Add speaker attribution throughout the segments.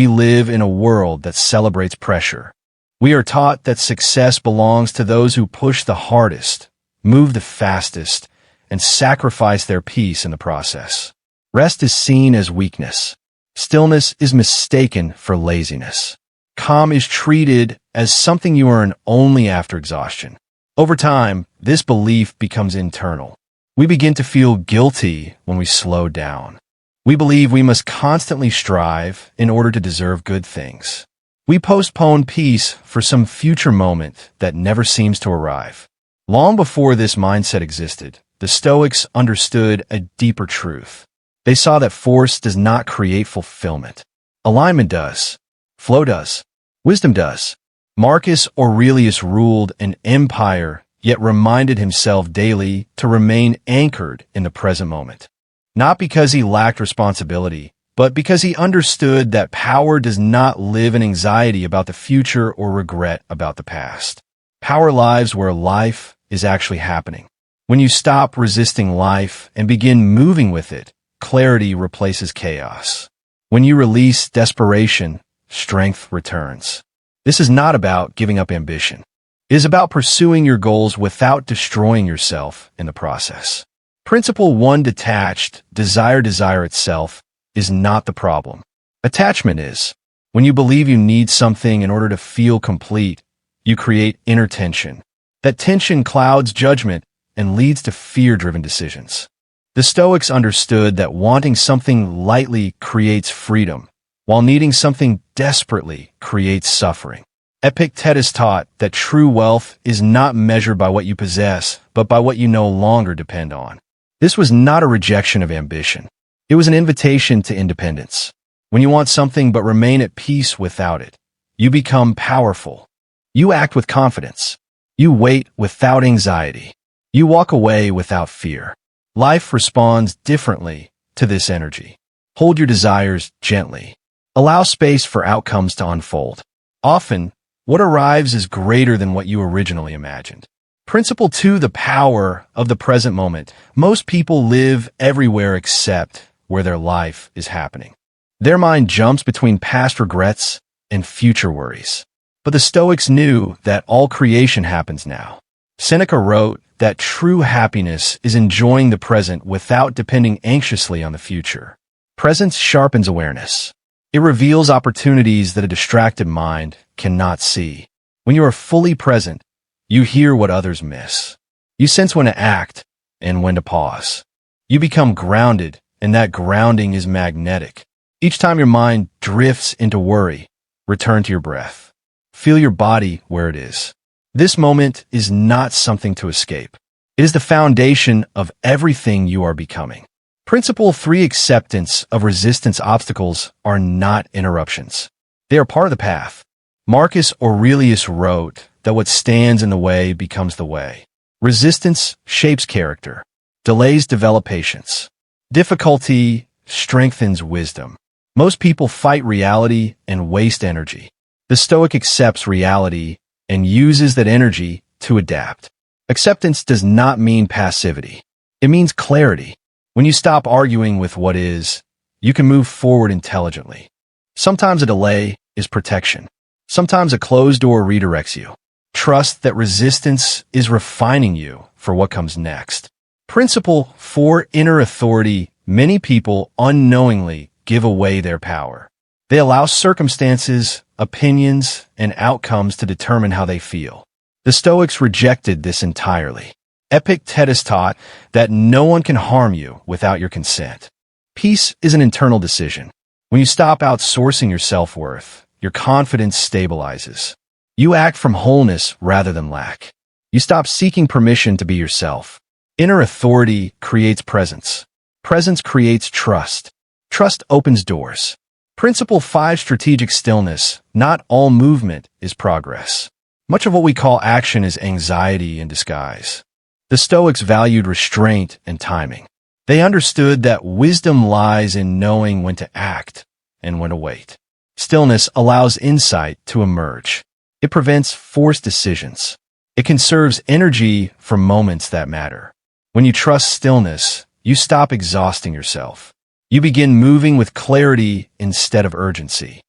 Speaker 1: We live in a world that celebrates pressure. We are taught that success belongs to those who push the hardest, move the fastest, and sacrifice their peace in the process. Rest is seen as weakness. Stillness is mistaken for laziness. Calm is treated as something you earn only after exhaustion. Over time, this belief becomes internal. We begin to feel guilty when we slow down. We believe we must constantly strive in order to deserve good things. We postpone peace for some future moment that never seems to arrive. Long before this mindset existed, the Stoics understood a deeper truth. They saw that force does not create fulfillment. Alignment does. Flow does. Wisdom does. Marcus Aurelius ruled an empire, yet reminded himself daily to remain anchored in the present moment. Not because he lacked responsibility, but because he understood that power does not live in anxiety about the future or regret about the past. Power lives where life is actually happening. When you stop resisting life and begin moving with it, clarity replaces chaos. When you release desperation, strength returns. This is not about giving up ambition. It is about pursuing your goals without destroying yourself in the process. Principle 1: detached, desire itself is not the problem. Attachment is. When you believe you need something in order to feel complete, you create inner tension. That tension clouds judgment and leads to fear-driven decisions. The Stoics understood that wanting something lightly creates freedom, while needing something desperately creates suffering. Epictetus taught that true wealth is not measured by what you possess, but by what you no longer depend on. This was not a rejection of ambition. It was an invitation to independence. When you want something but remain at peace without it, you become powerful. You act with confidence. You wait without anxiety. You walk away without fear. Life responds differently to this energy. Hold your desires gently. Allow space for outcomes to unfold. Often, what arrives is greater than what you originally imagined. Principle 2: the power of the present moment. Most people live everywhere except where their life is happening. Their mind jumps between past regrets and future worries. But the Stoics knew that all creation happens now. Seneca wrote that true happiness is enjoying the present without depending anxiously on the future. Presence sharpens awareness. It reveals opportunities that a distracted mind cannot see. When you are fully present, you hear what others miss. You sense when to act and when to pause. You become grounded, and that grounding is magnetic. Each time your mind drifts into worry, return to your breath. Feel your body where it is. This moment is not something to escape. It is the foundation of everything you are becoming. Principle 3: acceptance of resistance. Obstacles are not interruptions. They are part of the path. Marcus Aurelius wrote that what stands in the way becomes the way. Resistance shapes character. Delays develop patience. Difficulty strengthens wisdom. Most people fight reality and waste energy. The Stoic accepts reality and uses that energy to adapt. Acceptance does not mean passivity. It means clarity. When you stop arguing with what is, you can move forward intelligently. Sometimes a delay is protection. Sometimes a closed door redirects you. Trust that resistance is refining you for what comes next. Principle 4: inner authority. Many people unknowingly give away their power. They allow circumstances, opinions, and outcomes to determine how they feel. The Stoics rejected this entirely. Epictetus taught that no one can harm you without your consent. Peace is an internal decision. When you stop outsourcing your self-worth, your confidence stabilizes. You act from wholeness rather than lack. You stop seeking permission to be yourself. Inner authority creates presence. Presence creates trust. Trust opens doors. Principle 5: strategic stillness. Not all movement is progress. Much of what we call action is anxiety in disguise. The Stoics valued restraint and timing. They understood that wisdom lies in knowing when to act and when to wait. Stillness allows insight to emerge. It prevents forced decisions. It conserves energy for moments that matter. When you trust stillness, you stop exhausting yourself. You begin moving with clarity instead of urgency.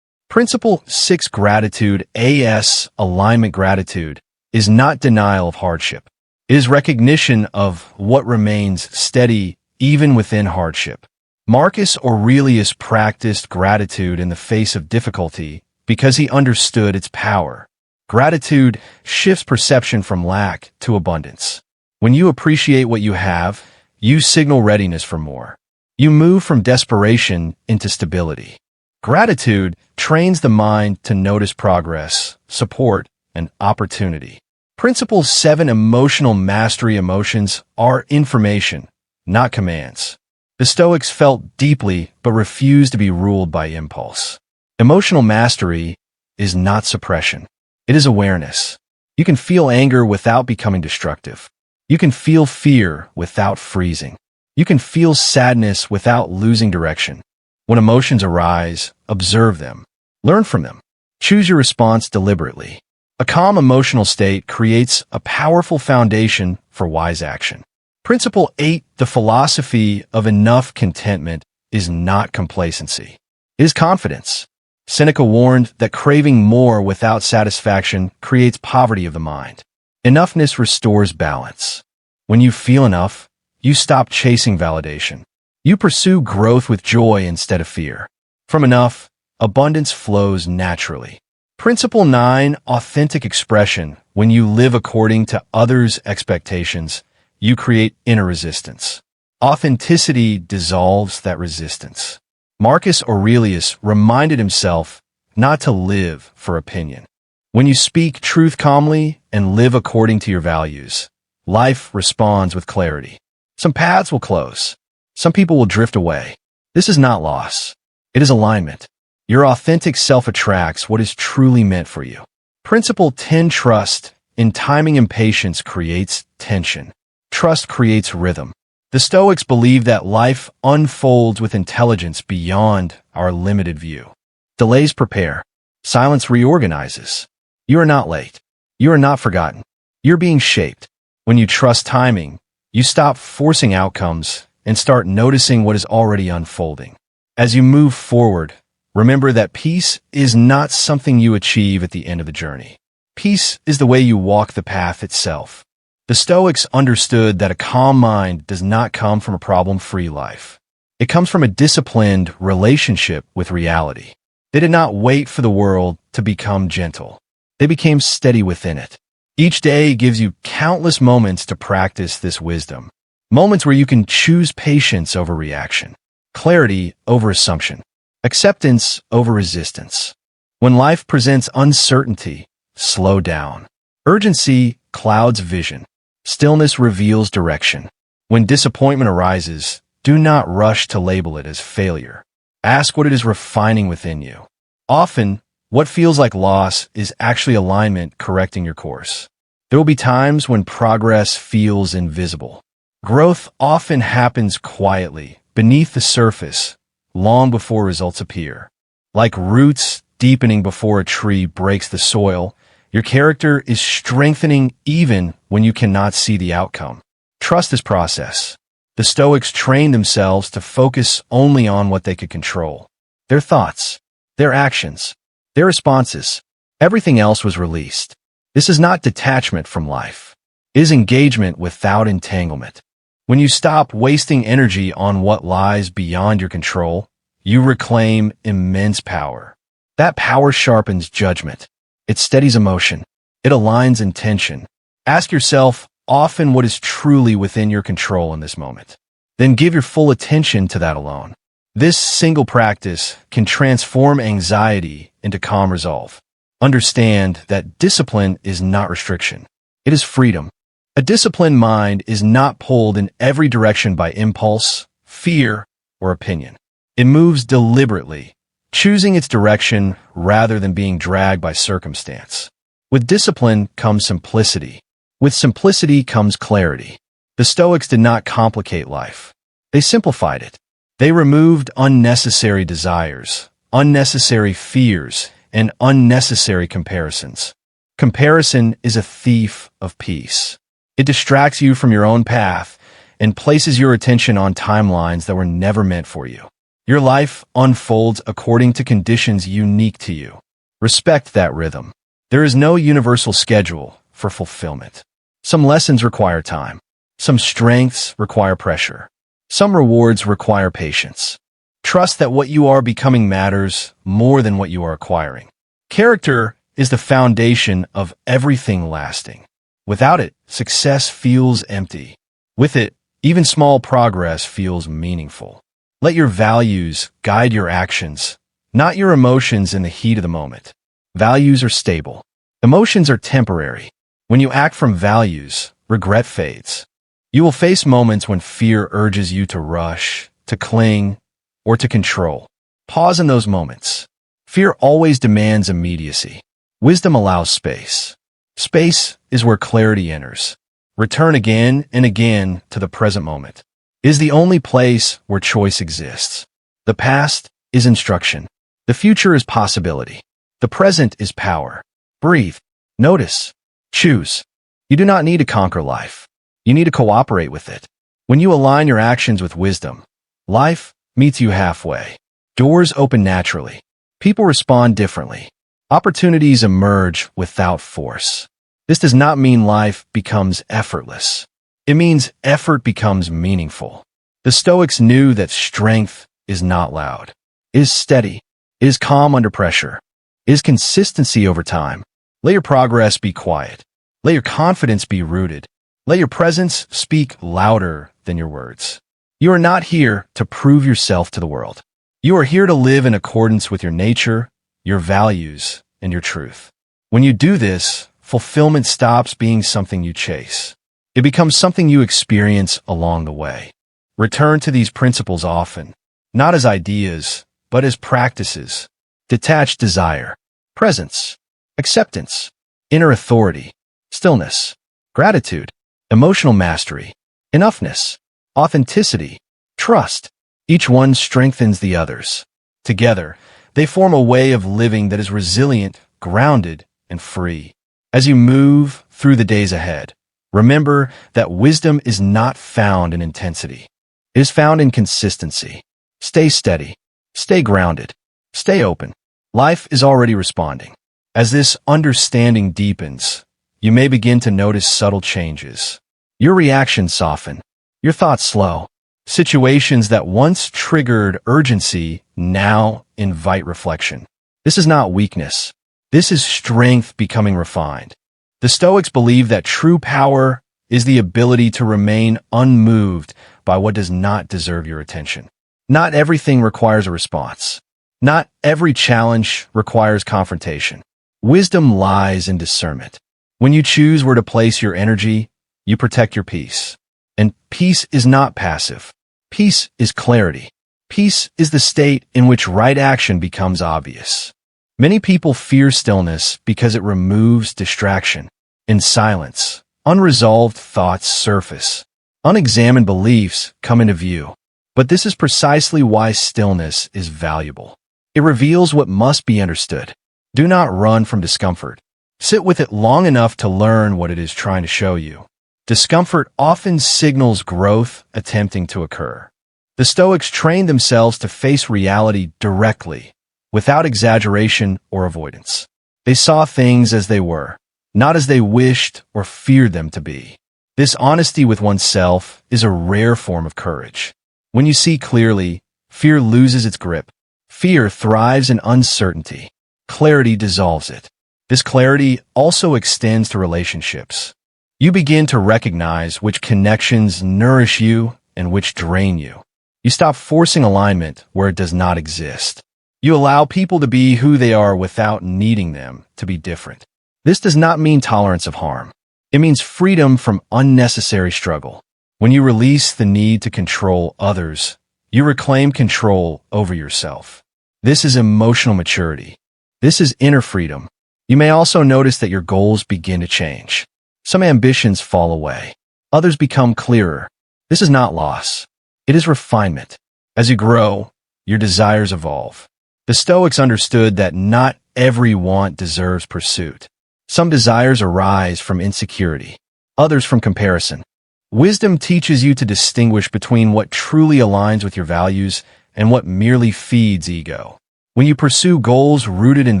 Speaker 1: Principle 6 Gratitude AS Alignment Gratitude is not denial of hardship. It is recognition of what remains steady even within hardship. Marcus Aurelius practiced gratitude in the face of difficulty because he understood its power. Gratitude shifts perception from lack to abundance. When you appreciate what you have, you signal readiness for more. You move from desperation into stability. Gratitude trains the mind to notice progress, support, and opportunity. Principle 7 Emotional Mastery Emotions are information, not commands. The Stoics felt deeply but refused to be ruled by impulse. Emotional mastery is not suppression. It is awareness. You can feel anger without becoming destructive. You can feel fear without freezing. You can feel sadness without losing direction. When emotions arise, observe them. Learn from them. Choose your response deliberately. A calm emotional state creates a powerful foundation for wise action. Principle 8 The philosophy of enough contentment is not complacency. It is confidence. Seneca warned that craving more without satisfaction creates poverty of the mind. Enoughness restores balance. When you feel enough, you stop chasing validation. You pursue growth with joy instead of fear. From enough, abundance flows naturally. Principle 9 Authentic expression. When you live according to others' expectations, you create inner resistance. Authenticity dissolves that resistance. Marcus Aurelius reminded himself not to live for opinion. When you speak truth calmly and live according to your values, life responds with clarity. Some paths will close. Some people will drift away. This is not loss. It is alignment. Your authentic self attracts what is truly meant for you. Principle 10 Trust. In timing, impatience creates tension. Trust creates rhythm. The Stoics believe that life unfolds with intelligence beyond our limited view. Delays prepare. Silence reorganizes. You are not late. You are not forgotten. You're being shaped. When you trust timing, you stop forcing outcomes and start noticing what is already unfolding. As you move forward, remember that peace is not something you achieve at the end of the journey. Peace is the way you walk the path itself. The Stoics understood that a calm mind does not come from a problem-free life. It comes from a disciplined relationship with reality. They did not wait for the world to become gentle. They became steady within it. Each day gives you countless moments to practice this wisdom. Moments where you can choose patience over reaction, clarity over assumption, acceptance over resistance. When life presents uncertainty, slow down. Urgency clouds vision. Stillness reveals direction. When disappointment arises, do not rush to label it as failure. Ask what it is refining within you. Often, what feels like loss is actually alignment correcting your course. There will be times when progress feels invisible. Growth often happens quietly, beneath the surface, long before results appear. Like roots deepening before a tree breaks the soil, your character is strengthening even when you cannot see the outcome. Trust this process. The Stoics trained themselves to focus only on what they could control. Their thoughts, their actions, their responses. Everything else was released. This is not detachment from life. It is engagement without entanglement. When you stop wasting energy on what lies beyond your control, you reclaim immense power. That power sharpens judgment. It steadies emotion. It aligns intention. Ask yourself often what is truly within your control in this moment. Then give your full attention to that alone. This single practice can transform anxiety into calm resolve. Understand that discipline is not restriction. It is freedom. A disciplined mind is not pulled in every direction by impulse, fear, or opinion. It moves deliberately, choosing its direction rather than being dragged by circumstance. With discipline comes simplicity. With simplicity comes clarity. The Stoics did not complicate life. They simplified it. They removed unnecessary desires, unnecessary fears, and unnecessary comparisons. Comparison is a thief of peace. It distracts you from your own path and places your attention on timelines that were never meant for you. Your life unfolds according to conditions unique to you. Respect that rhythm. There is no universal schedule for fulfillment. Some lessons require time. Some strengths require pressure. Some rewards require patience. Trust that what you are becoming matters more than what you are acquiring. Character is the foundation of everything lasting. Without it, success feels empty. With it, even small progress feels meaningful. Let your values guide your actions, not your emotions in the heat of the moment. Values are stable. Emotions are temporary. When you act from values, regret fades. You will face moments when fear urges you to rush, to cling, or to control. Pause in those moments. Fear always demands immediacy. Wisdom allows space. Space is where clarity enters. Return again and again to the present moment. It is the only place where choice exists. The past is instruction. The future is possibility. The present is power. Breathe. Notice. Choose. You do not need to conquer life. You need to cooperate with it. When you align your actions with wisdom, life meets you halfway. Doors open naturally. People respond differently. Opportunities emerge without force. This does not mean life becomes effortless. It means effort becomes meaningful. The Stoics knew that strength is not loud. It is steady. It is calm under pressure. It is consistency over time. Let your progress be quiet. Let your confidence be rooted. Let your presence speak louder than your words. You are not here to prove yourself to the world. You are here to live in accordance with your nature, your values, and your truth. When you do this, fulfillment stops being something you chase. It becomes something you experience along the way. Return to these principles often, not as ideas, but as practices. Detach desire, presence, acceptance, inner authority, stillness, gratitude, emotional mastery, enoughness, authenticity, trust. Each one strengthens the others. Together, they form a way of living that is resilient, grounded, and free. As you move through the days ahead, remember that wisdom is not found in intensity. It is found in consistency. Stay steady. Stay grounded. Stay open. Life is already responding. As this understanding deepens, you may begin to notice subtle changes. Your reactions soften. Your thoughts slow. Situations that once triggered urgency now invite reflection. This is not weakness. This is strength becoming refined. The Stoics believe that true power is the ability to remain unmoved by what does not deserve your attention. Not everything requires a response. Not every challenge requires confrontation. Wisdom lies in discernment. When you choose where to place your energy, you protect your peace. And peace is not passive. Peace is clarity. Peace is the state in which right action becomes obvious. Many people fear stillness because it removes distraction. In silence, unresolved thoughts surface. Unexamined beliefs come into view. But this is precisely why stillness is valuable. It reveals what must be understood. Do not run from discomfort. Sit with it long enough to learn what it is trying to show you. Discomfort often signals growth attempting to occur. The Stoics trained themselves to face reality directly, without exaggeration or avoidance. They saw things as they were, not as they wished or feared them to be. This honesty with oneself is a rare form of courage. When you see clearly, fear loses its grip. Fear thrives in uncertainty. Clarity dissolves it. This clarity also extends to relationships. You begin to recognize which connections nourish you and which drain you. You stop forcing alignment where it does not exist. You allow people to be who they are without needing them to be different. This does not mean tolerance of harm. It means freedom from unnecessary struggle. When you release the need to control others, you reclaim control over yourself. This is emotional maturity. This is inner freedom. You may also notice that your goals begin to change. Some ambitions fall away. Others become clearer. This is not loss. It is refinement. As you grow, your desires evolve. The Stoics understood that not every want deserves pursuit. Some desires arise from insecurity, others from comparison. Wisdom teaches you to distinguish between what truly aligns with your values and what merely feeds ego. When you pursue goals rooted in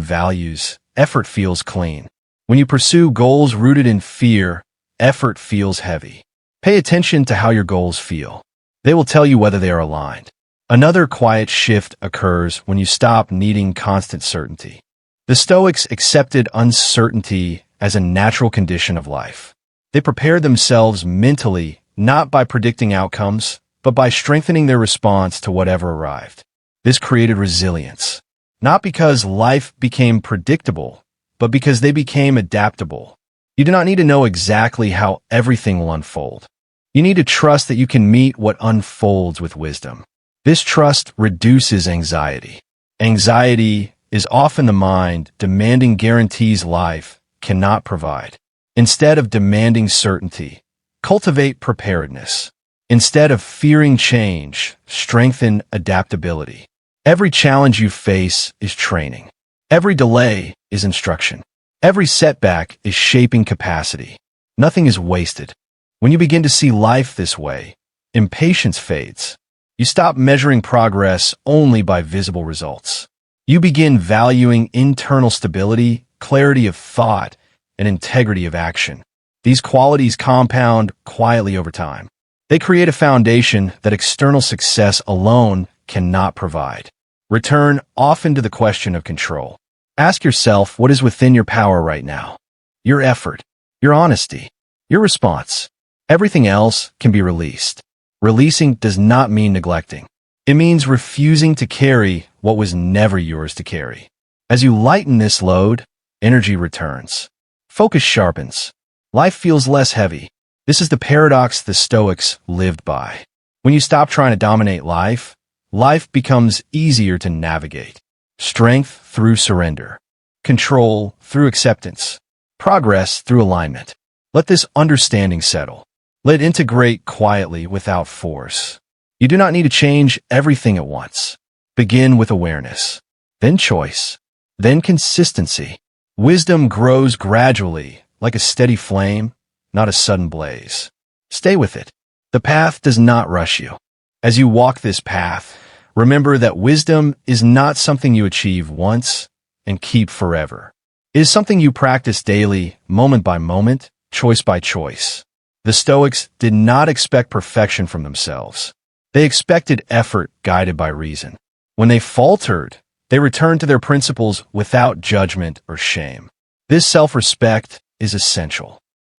Speaker 1: values, effort feels clean. When you pursue goals rooted in fear, effort feels heavy. Pay attention to how your goals feel. They will tell you whether they are aligned. Another quiet shift occurs when you stop needing constant certainty. The Stoics accepted uncertainty as a natural condition of life. They prepared themselves mentally, not by predicting outcomes, but by strengthening their response to whatever arrived. This created resilience, not because life became predictable, but because they became adaptable. You do not need to know exactly how everything will unfold. You need to trust that you can meet what unfolds with wisdom. This trust reduces anxiety. Anxiety is often the mind demanding guarantees life cannot provide. Instead of demanding certainty, cultivate preparedness. Instead of fearing change, strengthen adaptability. Every challenge you face is training. Every delay is instruction. Every setback is shaping capacity. Nothing is wasted. When you begin to see life this way, impatience fades. You stop measuring progress only by visible results. You begin valuing internal stability, clarity of thought, and integrity of action. These qualities compound quietly over time. They create a foundation that external success alone cannot provide. Return often to the question of control. Ask yourself what is within your power right now. Your effort, your honesty, your response. Everything else can be released. Releasing does not mean neglecting. It means refusing to carry what was never yours to carry. As you lighten this load, energy returns. Focus sharpens. Life feels less heavy. This is the paradox the Stoics lived by. When you stop trying to dominate life, life becomes easier to navigate. Strength through surrender. Control through acceptance. Progress through alignment. Let this understanding settle. Let it integrate quietly without force. You do not need to change everything at once. Begin with awareness, then choice, then consistency. Wisdom grows gradually, like a steady flame, not a sudden blaze. Stay with it. The path does not rush you. As you walk this path, remember that wisdom is not something you achieve once and keep forever. It is something you practice daily, moment by moment, choice by choice. The Stoics did not expect perfection from themselves. They expected effort guided by reason. When they faltered, they returned to their principles without judgment or shame. This self-respect is essential.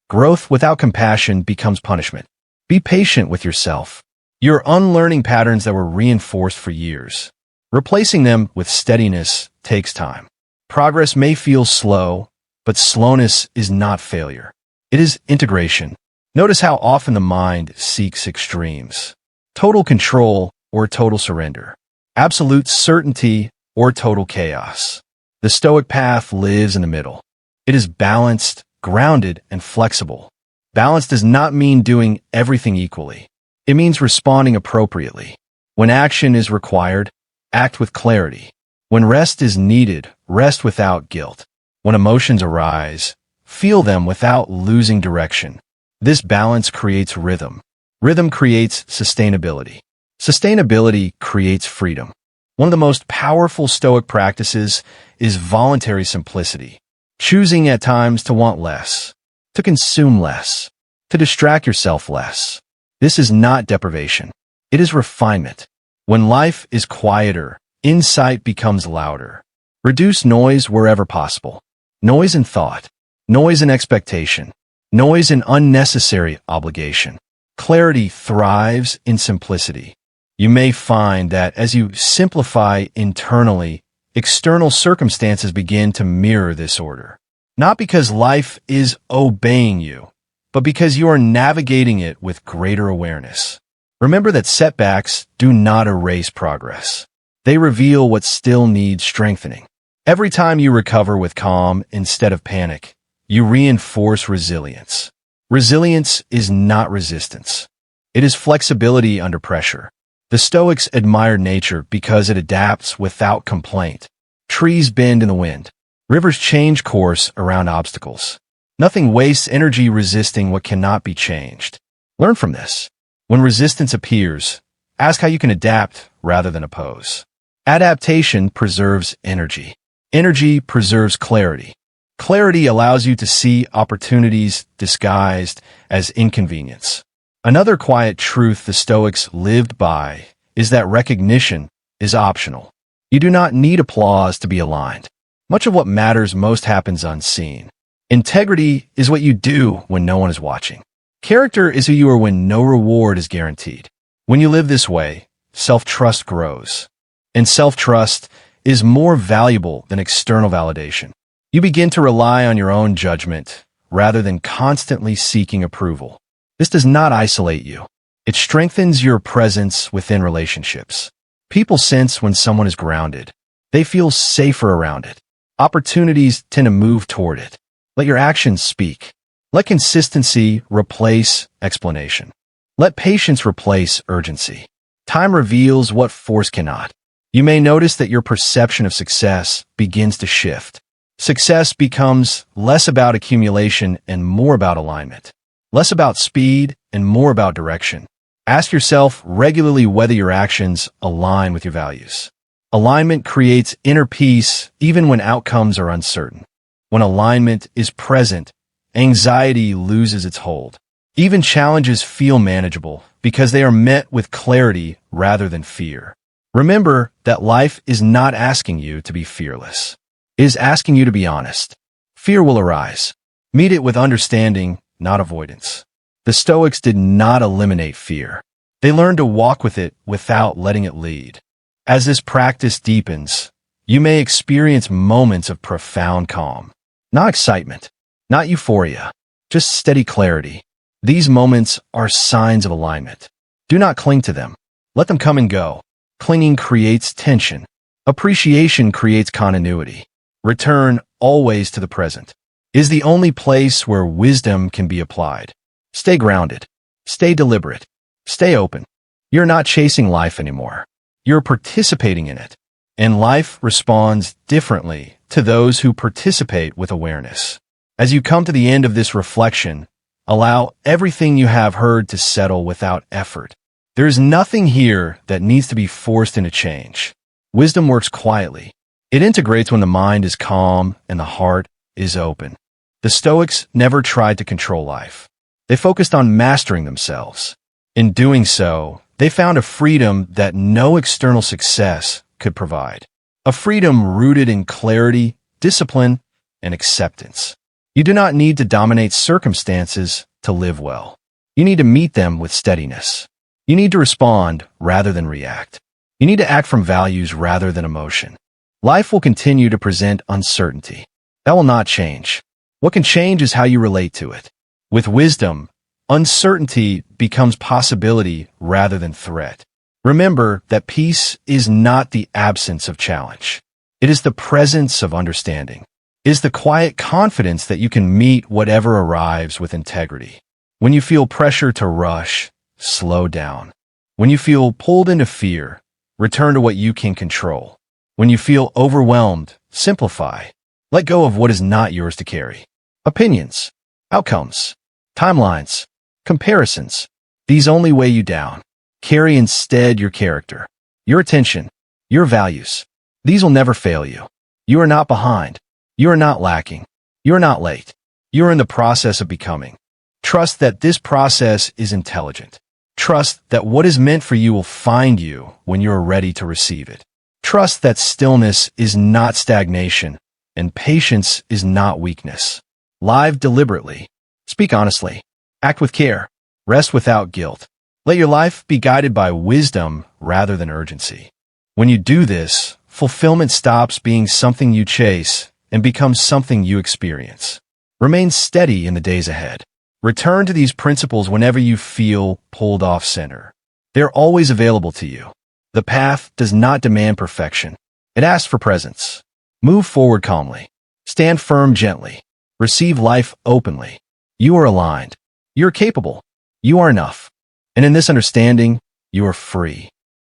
Speaker 1: Growth without compassion becomes punishment. Be patient with yourself. You're unlearning patterns that were reinforced for years. Replacing them with steadiness takes time. Progress may feel slow, but slowness is not failure. It is integration. Notice how often the mind seeks extremes. Total control or total surrender. Absolute certainty or total chaos. The Stoic path lives in the middle. It is balanced, grounded, and flexible. Balance does not mean doing everything equally. It means responding appropriately. When action is required, act with clarity. When rest is needed, rest without guilt. When emotions arise, feel them without losing direction. This balance creates rhythm. Rhythm creates sustainability. Sustainability creates freedom. One of the most powerful Stoic practices is voluntary simplicity. Choosing at times to want less, to consume less, to distract yourself less. This is not deprivation. It is refinement. When life is quieter, insight becomes louder. Reduce noise wherever possible. Noise in thought. Noise in expectation. Noise in unnecessary obligation. Clarity thrives in simplicity. You may find that as you simplify internally, external circumstances begin to mirror this order. Not because life is obeying you, but because you are navigating it with greater awareness. Remember that setbacks do not erase progress. They reveal what still needs strengthening. Every time you recover with calm instead of panic, you reinforce resilience. Resilience is not resistance. It is flexibility under pressure. The Stoics admired nature because it adapts without complaint. Trees bend in the wind. Rivers change course around obstacles. Nothing wastes energy resisting what cannot be changed. Learn from this. When resistance appears, ask how you can adapt rather than oppose. Adaptation preserves energy. Energy preserves clarity. Clarity allows you to see opportunities disguised as inconvenience. Another quiet truth the Stoics lived by is that recognition is optional. You do not need applause to be aligned. Much of what matters most happens unseen. Integrity is what you do when no one is watching. Character is who you are when no reward is guaranteed. When you live this way, self-trust grows. And self-trust is more valuable than external validation. You begin to rely on your own judgment rather than constantly seeking approval. This does not isolate you. It strengthens your presence within relationships. People sense when someone is grounded. They feel safer around it. Opportunities tend to move toward it. Let your actions speak. Let consistency replace explanation. Let patience replace urgency. Time reveals what force cannot. You may notice that your perception of success begins to shift. Success becomes less about accumulation and more about alignment. Less about speed and more about direction. Ask yourself regularly whether your actions align with your values. Alignment creates inner peace even when outcomes are uncertain. When alignment is present, anxiety loses its hold. Even challenges feel manageable because they are met with clarity rather than fear. Remember that life is not asking you to be fearless. It is asking you to be honest. Fear will arise. Meet it with understanding, not avoidance. The Stoics did not eliminate fear. They learned to walk with it without letting it lead. As this practice deepens, you may experience moments of profound calm. Not excitement, not euphoria, just steady clarity. These moments are signs of alignment. Do not cling to them. Let them come and go. Clinging creates tension. Appreciation creates continuity. Return always to the present is the only place where wisdom can be applied. Stay grounded. Stay deliberate. Stay open. You're not chasing life anymore. You're participating in it. And life responds differently to those who participate with awareness. As you come to the end of this reflection, allow everything you have heard to settle without effort. There is nothing here that needs to be forced into change. Wisdom works quietly. It integrates when the mind is calm and the heart is open. The Stoics never tried to control life. They focused on mastering themselves. In doing so, they found a freedom that no external success could provide. A freedom rooted in clarity, discipline, and acceptance. You do not need to dominate circumstances to live well. You need to meet them with steadiness. You need to respond rather than react. You need to act from values rather than emotion. Life will continue to present uncertainty. That will not change. What can change is how you relate to it. With wisdom, uncertainty becomes possibility rather than threat. Remember that peace is not the absence of challenge. It is the presence of understanding. It is the quiet confidence that you can meet whatever arrives with integrity. When you feel pressure to rush, slow down. When you feel pulled into fear, return to what you can control. When you feel overwhelmed, simplify. Let go of what is not yours to carry. Opinions, outcomes, timelines, comparisons. These only weigh you down. Carry instead your character, your attention, your values. These will never fail you. You are not behind. You are not lacking. You are not late. You are in the process of becoming. Trust that this process is intelligent. Trust that what is meant for you will find you when you are ready to receive it. Trust that stillness is not stagnation and patience is not weakness. Live deliberately. Speak honestly. Act with care. Rest without guilt. Let your life be guided by wisdom rather than urgency. When you do this, fulfillment stops being something you chase and becomes something you experience. Remain steady in the days ahead. Return to these principles whenever you feel pulled off center. They're always available to you. The path does not demand perfection. It asks for presence. Move forward calmly. Stand firm gently. Receive life openly. You are aligned. You are capable. You are enough. And in this understanding, you are free.